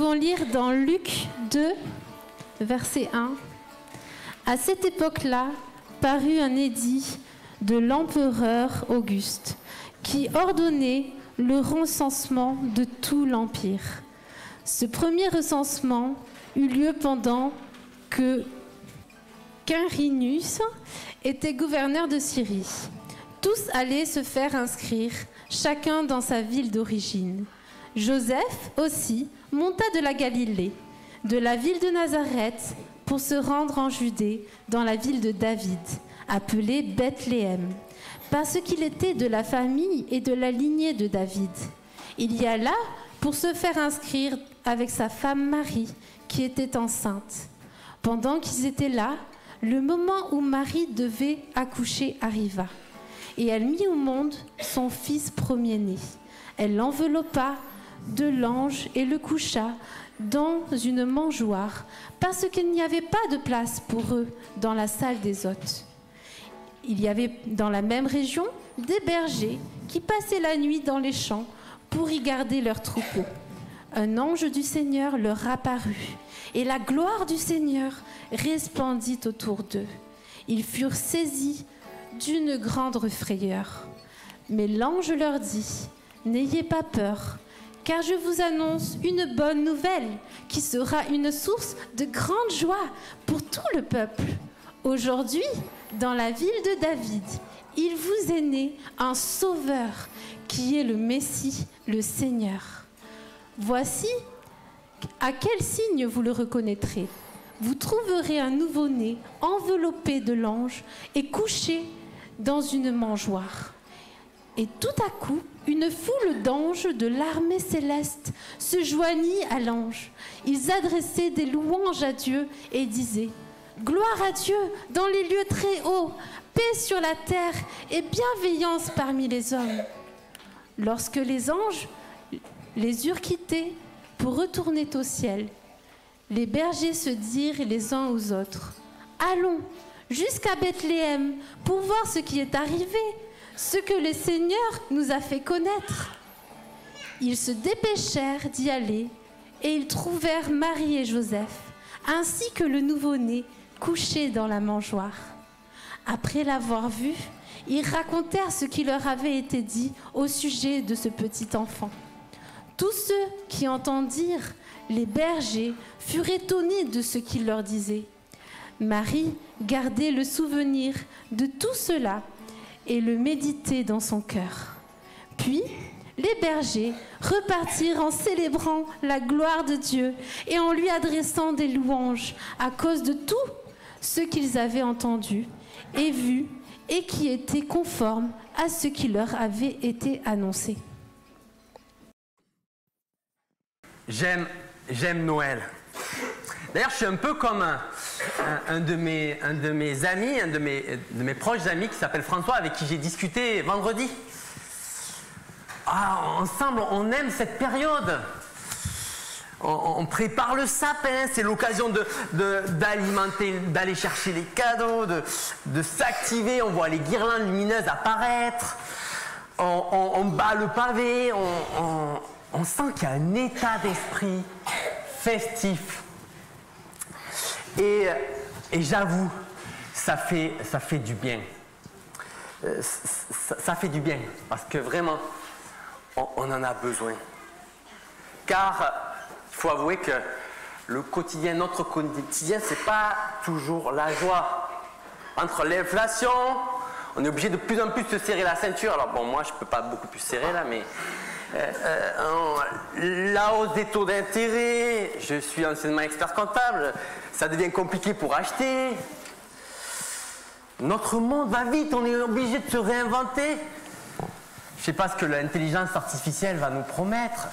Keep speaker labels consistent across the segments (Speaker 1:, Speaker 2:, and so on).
Speaker 1: pouvons lire dans Luc 2, verset 1. À cette époque-là, parut un édit de l'empereur Auguste qui ordonnait le recensement de tout l'Empire. Ce premier recensement eut lieu pendant que Quirinius était gouverneur de Syrie. Tous allaient se faire inscrire, chacun dans sa ville d'origine. Joseph aussi monta de la Galilée, de la ville de Nazareth, pour se rendre en Judée, dans la ville de David, appelée Bethléem, parce qu'il était de la famille et de la lignée de David. Il y alla pour se faire inscrire avec sa femme Marie, qui était enceinte. Pendant qu'ils étaient là, le moment où Marie devait accoucher arriva, et elle mit au monde son fils premier-né. Elle l'enveloppa de lange et le coucha dans une mangeoire, parce qu'il n'y avait pas de place pour eux dans la salle des hôtes. Il y avait dans la même région des bergers qui passaient la nuit dans les champs pour y garder leurs troupeaux. Un ange du Seigneur leur apparut, et la gloire du Seigneur resplendit autour d'eux. Ils furent saisis d'une grande frayeur. Mais l'ange leur dit : « N'ayez pas peur, car je vous annonce une bonne nouvelle qui sera une source de grande joie pour tout le peuple. Aujourd'hui, dans la ville de David, il vous est né un sauveur qui est le Messie, le Seigneur. Voici à quel signe vous le reconnaîtrez. Vous trouverez un nouveau-né enveloppé de lange et couché dans une mangeoire. » Et tout à coup, une foule d'anges de l'armée céleste se joignit à l'ange. Ils adressaient des louanges à Dieu et disaient : « Gloire à Dieu dans les lieux très hauts, paix sur la terre et bienveillance parmi les hommes. » Lorsque les anges les eurent quittés pour retourner au ciel, les bergers se dirent les uns aux autres : « Allons jusqu'à Bethléem pour voir ce qui est arrivé, ce que le Seigneur nous a fait connaître. » Ils se dépêchèrent d'y aller et ils trouvèrent Marie et Joseph, ainsi que le nouveau-né couché dans la mangeoire. Après l'avoir vu, ils racontèrent ce qui leur avait été dit au sujet de ce petit enfant. Tous ceux qui entendirent les bergers furent étonnés de ce qu'il leur disait. Marie gardait le souvenir de tout cela et le méditait dans son cœur. Puis, les bergers repartirent en célébrant la gloire de Dieu et en lui adressant des louanges à cause de tout ce qu'ils avaient entendu et vu et qui était conforme à ce qui leur avait été annoncé.
Speaker 2: J'aime Noël. D'ailleurs, je suis un peu comme un de mes amis, un de mes proches amis qui s'appelle François, avec qui j'ai discuté vendredi. Ah, ensemble, on aime cette période. On prépare le sapin, c'est l'occasion d'alimenter, d'aller chercher les cadeaux, de s'activer. On voit les guirlandes lumineuses apparaître. On bat le pavé. On sent qu'il y a un état d'esprit festif. Et j'avoue, ça fait du bien. Ça fait du bien, parce que vraiment, on en a besoin. Car il faut avouer que notre quotidien, c'est pas toujours la joie. Entre l'inflation, on est obligé de plus en plus se serrer la ceinture. Alors bon, moi je peux pas beaucoup plus serrer là, mais la hausse des taux d'intérêt, je suis anciennement expert comptable, ça devient compliqué pour acheter. Notre monde va vite, on est obligé de se réinventer. Je ne sais pas ce que l'intelligence artificielle va nous promettre.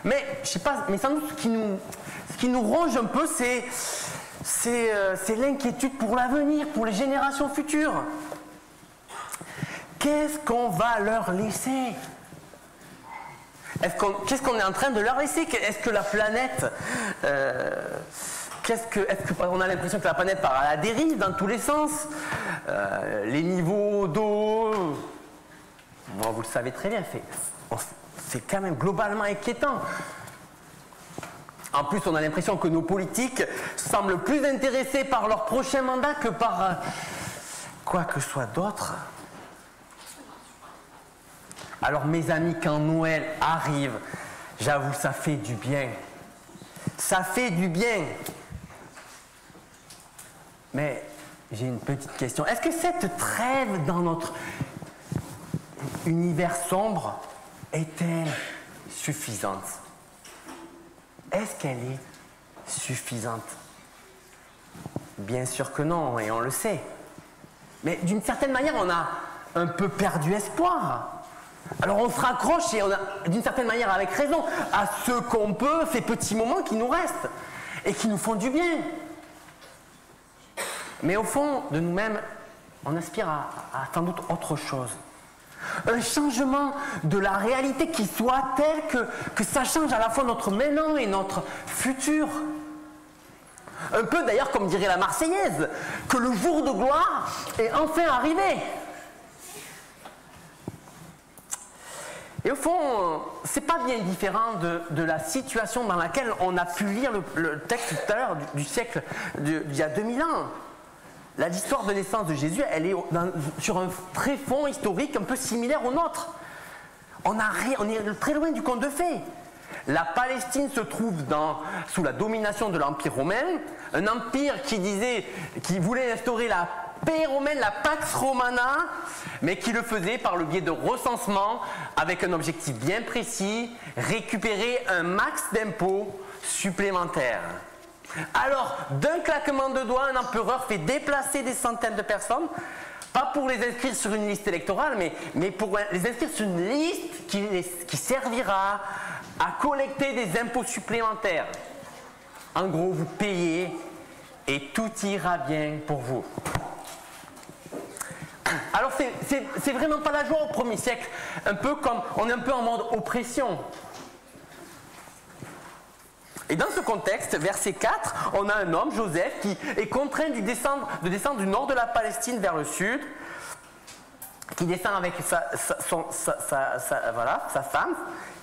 Speaker 2: Mais je sais pas, mais sans doute ce qui nous ronge un peu, c'est l'inquiétude pour l'avenir, pour les générations futures. Qu'est-ce qu'on va leur laisser ? Qu'est-ce qu'on est en train de leur laisser ? Est-ce que la planète, on a l'impression que la planète part à la dérive dans tous les sens ? Les niveaux d'eau, vous le savez très bien, c'est quand même globalement inquiétant. En plus, on a l'impression que nos politiques semblent plus intéressés par leur prochain mandat que par quoi que soit d'autre. Alors mes amis, quand Noël arrive, j'avoue, ça fait du bien. Ça fait du bien. Mais j'ai une petite question. Est-ce que cette trêve dans notre univers sombre est-elle suffisante? Est-ce qu'elle est suffisante? Bien sûr que non, et on le sait. Mais d'une certaine manière, on a un peu perdu espoir. Alors on se raccroche, et on a, d'une certaine manière avec raison, à ce qu'on peut, ces petits moments qui nous restent, et qui nous font du bien. Mais au fond de nous-mêmes, on aspire à sans doute autre chose. Un changement de la réalité qui soit tel que ça change à la fois notre maintenant et notre futur. Un peu d'ailleurs comme dirait la Marseillaise, que le jour de gloire est enfin arrivé. Et au fond, c'est pas bien différent de la situation dans laquelle on a pu lire le texte tout à l'heure du siècle d'il y a 2000 ans. L'histoire de naissance de Jésus, elle est sur un tréfonds historique un peu similaire au nôtre. On est très loin du conte de fées. La Palestine se trouve sous la domination de l'Empire romain, un empire qui voulait instaurer la paix romaine, la Pax Romana, mais qui le faisait par le biais de recensement avec un objectif bien précis, récupérer un max d'impôts supplémentaires. Alors, d'un claquement de doigts, un empereur fait déplacer des centaines de personnes, pas pour les inscrire sur une liste électorale, mais pour les inscrire sur une liste qui servira à collecter des impôts supplémentaires. En gros, vous payez et tout ira bien pour vous. Alors, c'est vraiment pas la joie au 1er siècle, on est un peu en mode oppression. Et dans ce contexte, verset 4, on a un homme, Joseph, qui est contraint de descendre du nord de la Palestine vers le sud, qui descend avec sa femme,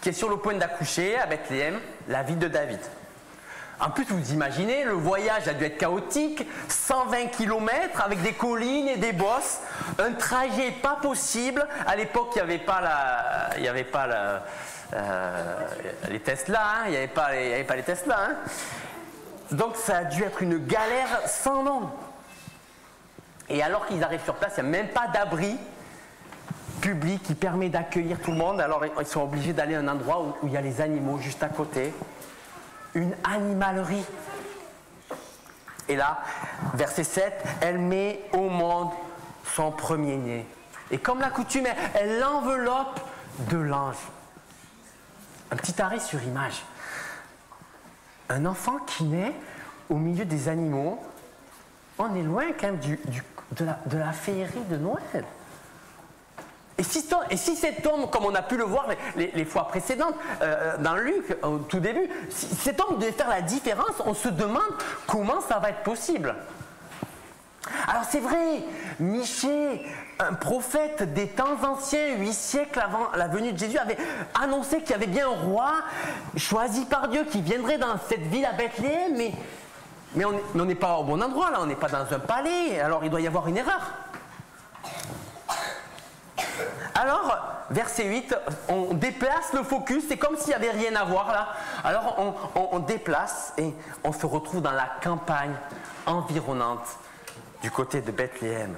Speaker 2: qui est sur le point d'accoucher à Bethléem, la ville de David. En plus, vous imaginez, le voyage a dû être chaotique, 120 km avec des collines et des bosses, un trajet pas possible. À l'époque, il n'y avait pas les Tesla, hein, il n'y avait pas les Tesla. Hein. Donc ça a dû être une galère sans nom. Et alors qu'ils arrivent sur place, il n'y a même pas d'abri public qui permet d'accueillir tout le monde. Alors ils sont obligés d'aller à un endroit où il y a les animaux juste à côté. Une animalerie. Et là, verset 7, elle met au monde son premier-né. Et comme la coutume, elle l'enveloppe de l'ange. Un petit arrêt sur image. Un enfant qui naît au milieu des animaux, on est loin quand même de la féerie de Noël. Et si cet homme, comme on a pu le voir les fois précédentes, dans Luc, au tout début, si cet homme devait faire la différence, on se demande comment ça va être possible. Alors c'est vrai, Michée, un prophète des temps anciens, 8 siècles avant la venue de Jésus, avait annoncé qu'il y avait bien un roi choisi par Dieu qui viendrait dans cette ville à Bethléem, mais on n'est pas au bon endroit là, on n'est pas dans un palais, alors il doit y avoir une erreur. Alors, verset 8, on déplace le focus, c'est comme s'il n'y avait rien à voir là. Alors on déplace et on se retrouve dans la campagne environnante du côté de Bethléem.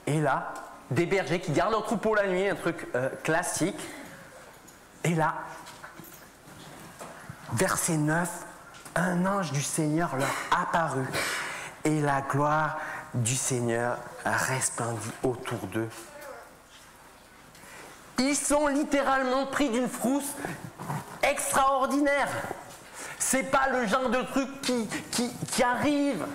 Speaker 2: Et là, des bergers qui gardent leur troupeau la nuit, un truc classique. Et là, verset 9, un ange du Seigneur leur apparut et la gloire du Seigneur resplendit autour d'eux. Ils sont littéralement pris d'une frousse extraordinaire. C'est pas le genre de truc qui arrive.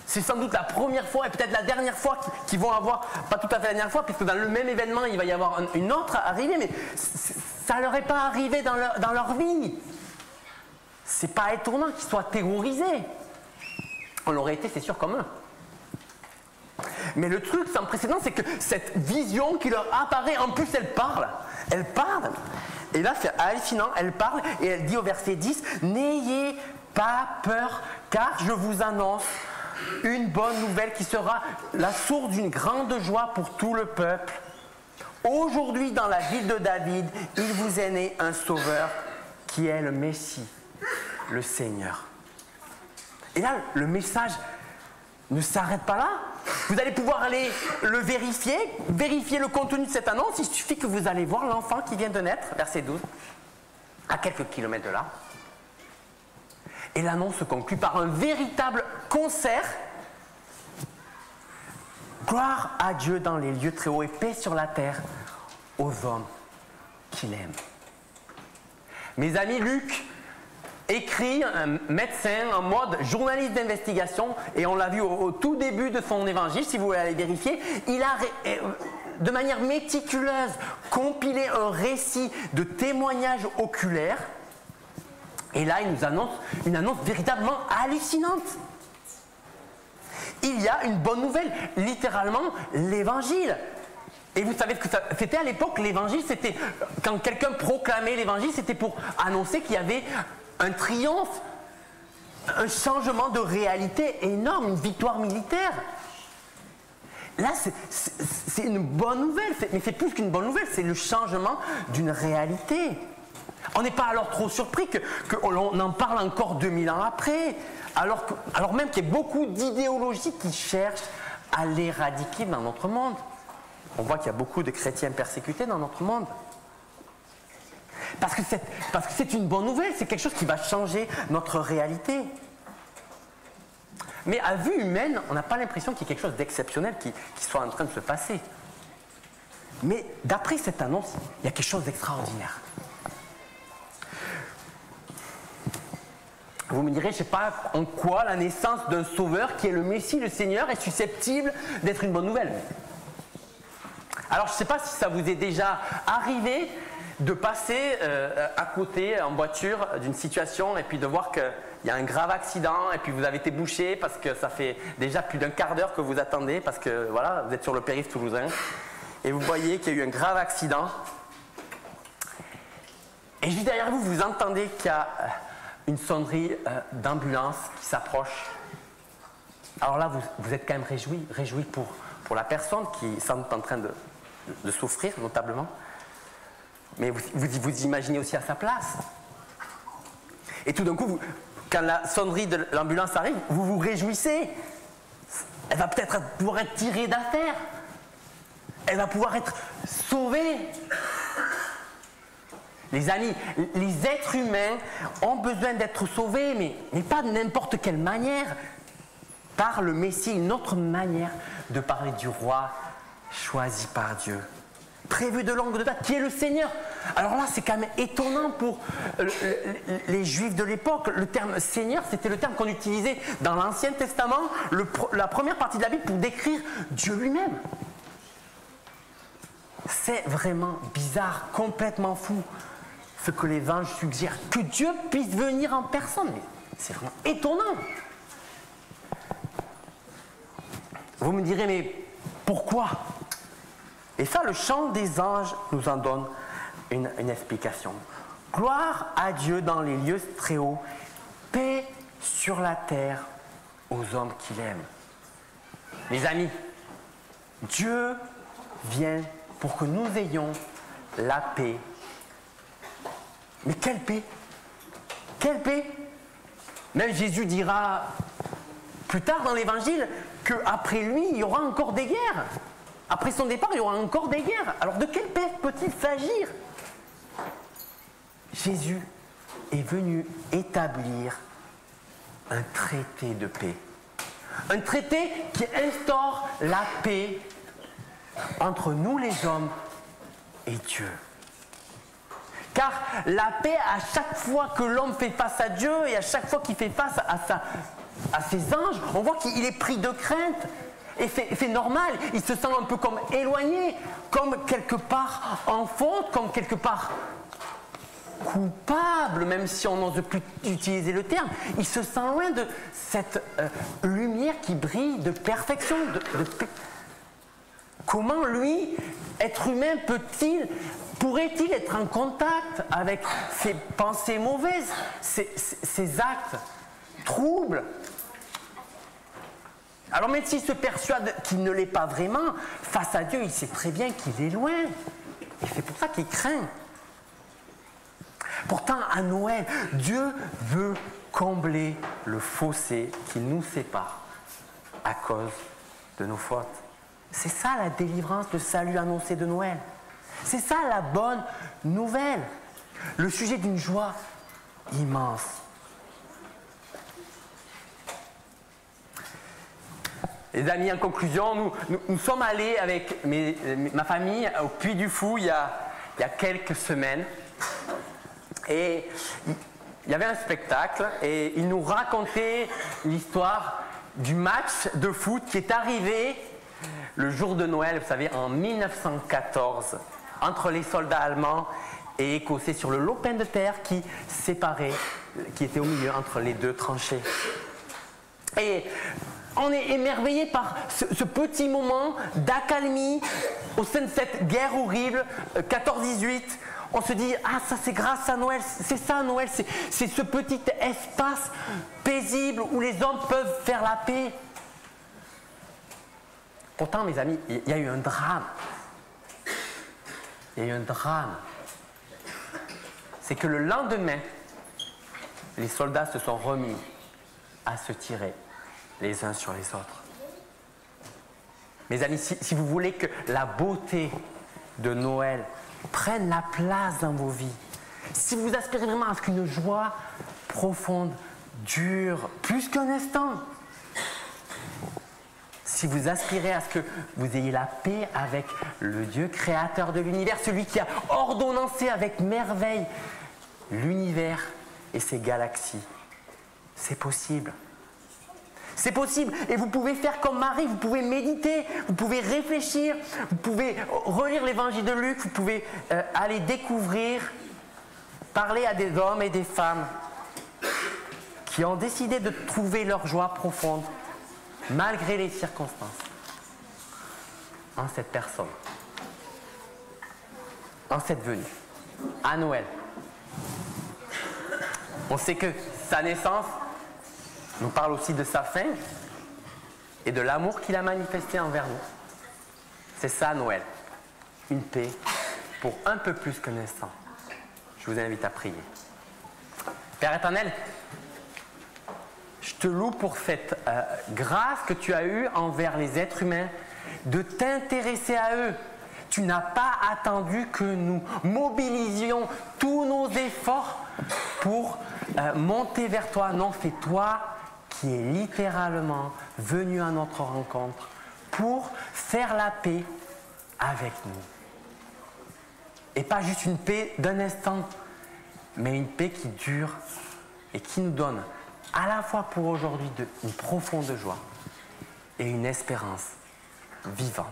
Speaker 2: C'est sans doute la première fois et peut-être la dernière fois qu'ils vont avoir, pas tout à fait la dernière fois, puisque dans le même événement, il va y avoir une autre arrivée, mais ça ne leur est pas arrivé dans leur vie. C'est pas étonnant qu'ils soient terrorisés. On l'aurait été, c'est sûr, comme eux. Mais le truc sans précédent, c'est que cette vision qui leur apparaît, en plus elle parle, Et là, c'est hallucinant, elle parle et elle dit au verset 10, « N'ayez pas peur, car je vous annonce une bonne nouvelle qui sera la source d'une grande joie pour tout le peuple. Aujourd'hui, dans la ville de David, il vous est né un sauveur qui est le Messie, le Seigneur. » Et là, le message ne s'arrête pas là. Vous allez pouvoir aller le vérifier le contenu de cette annonce. Il suffit que vous allez voir l'enfant qui vient de naître, verset 12, à quelques kilomètres de là. Et l'annonce se conclut par un véritable concert. Gloire à Dieu dans les lieux très hauts et paix sur la terre aux hommes qu'il aime. Mes amis, Luc écrit, un médecin en mode journaliste d'investigation, et on l'a vu au tout début de son évangile, si vous voulez aller vérifier, il a de manière méticuleuse compilé un récit de témoignages oculaires, et là il nous annonce une annonce véritablement hallucinante. Il y a une bonne nouvelle, littéralement l'évangile. Et vous savez que c'était à l'époque, l'évangile, c'était quand quelqu'un proclamait l'évangile, c'était pour annoncer qu'il y avait un triomphe, un changement de réalité énorme, une victoire militaire. Là, c'est une bonne nouvelle, mais c'est plus qu'une bonne nouvelle, c'est le changement d'une réalité. On n'est pas alors trop surpris qu'on en parle encore 2000 ans après, alors même qu'il y a beaucoup d'idéologies qui cherchent à l'éradiquer dans notre monde. On voit qu'il y a beaucoup de chrétiens persécutés dans notre monde. Parce que c'est une bonne nouvelle, c'est quelque chose qui va changer notre réalité. Mais à vue humaine, on n'a pas l'impression qu'il y ait quelque chose d'exceptionnel qui soit en train de se passer. Mais d'après cette annonce, il y a quelque chose d'extraordinaire. Vous me direz, je ne sais pas en quoi la naissance d'un sauveur qui est le Messie, le Seigneur, est susceptible d'être une bonne nouvelle. Alors je ne sais pas si ça vous est déjà arrivé de passer à côté en voiture d'une situation et puis de voir qu'il y a un grave accident et puis vous avez été bouché parce que ça fait déjà plus d'un quart d'heure que vous attendez parce que voilà, vous êtes sur le périph' toulousain et vous voyez qu'il y a eu un grave accident et juste derrière vous, vous entendez qu'il y a une sonnerie d'ambulance qui s'approche. Alors là, vous êtes quand même réjoui pour la personne qui semble en train de souffrir notablement. Mais vous imaginez aussi à sa place. Et tout d'un coup, quand la sonnerie de l'ambulance arrive, vous vous réjouissez. Elle va peut-être pouvoir être tirée d'affaire. Elle va pouvoir être sauvée. Les amis, les êtres humains ont besoin d'être sauvés, mais pas de n'importe quelle manière. Par le Messie, une autre manière de parler du roi choisi par Dieu. Prévu de longue date, qui est le Seigneur. Alors là, c'est quand même étonnant pour les Juifs de l'époque. Le terme Seigneur, c'était le terme qu'on utilisait dans l'Ancien Testament, la première partie de la Bible, pour décrire Dieu lui-même. C'est vraiment bizarre, complètement fou, ce que les anges suggèrent, que Dieu puisse venir en personne. Mais c'est vraiment étonnant. Vous me direz, mais pourquoi ? Et ça, le chant des anges nous en donne une explication. Gloire à Dieu dans les lieux très hauts, paix sur la terre aux hommes qu'il aime. Les amis, Dieu vient pour que nous ayons la paix. Mais quelle paix? Quelle paix? Même Jésus dira plus tard dans l'évangile qu'après lui, il y aura encore des guerres. Après son départ, il y aura encore des guerres. Alors de quelle paix peut-il s'agir? Jésus est venu établir un traité de paix. Un traité qui instaure la paix entre nous les hommes et Dieu. Car la paix, à chaque fois que l'homme fait face à Dieu et à chaque fois qu'il fait face à ses anges, on voit qu'il est pris de crainte. Et c'est normal, il se sent un peu comme éloigné, comme quelque part en faute, comme quelque part coupable, même si on n'ose plus utiliser le terme. Il se sent loin de cette lumière qui brille de perfection, de paix. Comment lui, être humain, peut-il pourrait-il être en contact avec ces pensées mauvaises, ces actes troubles? Alors même s'il se persuade qu'il ne l'est pas vraiment, face à Dieu, il sait très bien qu'il est loin. Et c'est pour ça qu'il craint. Pourtant, à Noël, Dieu veut combler le fossé qui nous sépare à cause de nos fautes. C'est ça la délivrance, le salut annoncé de Noël. C'est ça la bonne nouvelle. Le sujet d'une joie immense. Les amis, en conclusion, nous sommes allés avec ma famille au Puy du Fou il y a quelques semaines. Et il y avait un spectacle et ils nous racontaient l'histoire du match de foot qui est arrivé le jour de Noël, vous savez, en 1914, entre les soldats allemands et écossais sur le lopin de terre qui séparait, qui était au milieu entre les deux tranchées. Et on est émerveillé par ce petit moment d'accalmie au sein de cette guerre horrible, 14-18. On se dit, ah ça c'est grâce à Noël, c'est ça Noël, c'est ce petit espace paisible où les hommes peuvent faire la paix. Pourtant mes amis, il y a eu un drame. Il y a eu un drame. C'est que le lendemain, les soldats se sont remis à se tirer les uns sur les autres. Mes amis, si vous voulez que la beauté de Noël prenne la place dans vos vies, si vous aspirez vraiment à ce qu'une joie profonde dure plus qu'un instant, si vous aspirez à ce que vous ayez la paix avec le Dieu créateur de l'univers, celui qui a ordonnancé avec merveille l'univers et ses galaxies, c'est possible. C'est possible et vous pouvez faire comme Marie, vous pouvez méditer, vous pouvez réfléchir, vous pouvez relire l'évangile de Luc, vous pouvez aller découvrir, parler à des hommes et des femmes qui ont décidé de trouver leur joie profonde malgré les circonstances en cette personne, en cette venue, à Noël. On sait que sa naissance nous parle aussi de sa fin et de l'amour qu'il a manifesté envers nous. C'est ça Noël, une paix pour un peu plus qu'un instant. Je vous invite à prier. Père éternel, je te loue pour cette grâce que tu as eue envers les êtres humains de t'intéresser à eux. Tu n'as pas attendu que nous mobilisions tous nos efforts pour monter vers toi. Non, c'est toi qui es littéralement venu à notre rencontre pour faire la paix avec nous. Et pas juste une paix d'un instant, mais une paix qui dure et qui nous donne à la fois pour aujourd'hui une profonde joie et une espérance vivante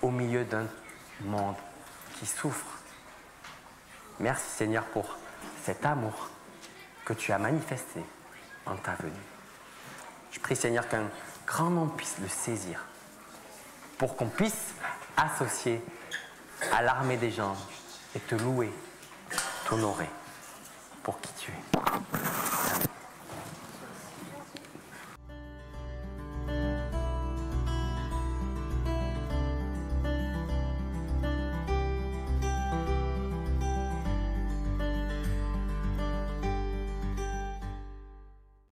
Speaker 2: au milieu d'un monde qui souffre. Merci Seigneur pour cet amour que tu as manifesté en ta venue. Je prie Seigneur qu'un grand nombre puisse le saisir pour qu'on puisse associer à l'armée des anges et te louer, t'honorer pour qui tu es.